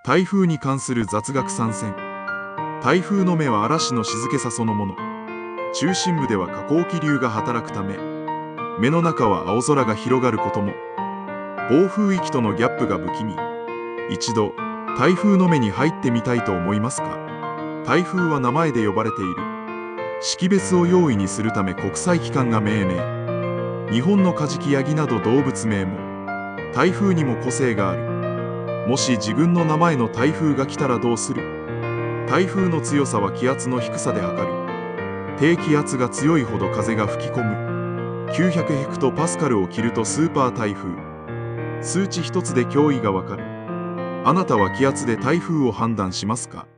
台風に関する雑学参戦。台風の目は嵐の静けさそのもの。中心部では下降気流が働くため、目の中は青空が広がることも。暴風域とのギャップが不気味。一度台風の目に入ってみたいと思いますか？台風は名前で呼ばれている。識別を容易にするため国際機関が命名。日本のカジキヤギなど動物名も台風にも個性がある。もし自分の名前の台風が来たらどうする？台風の強さは気圧の低さで測る。低気圧が強いほど風が吹き込む。900ヘクトパスカルを切るとスーパー台風。数値一つで脅威がわかる。あなたは気圧で台風を判断しますか？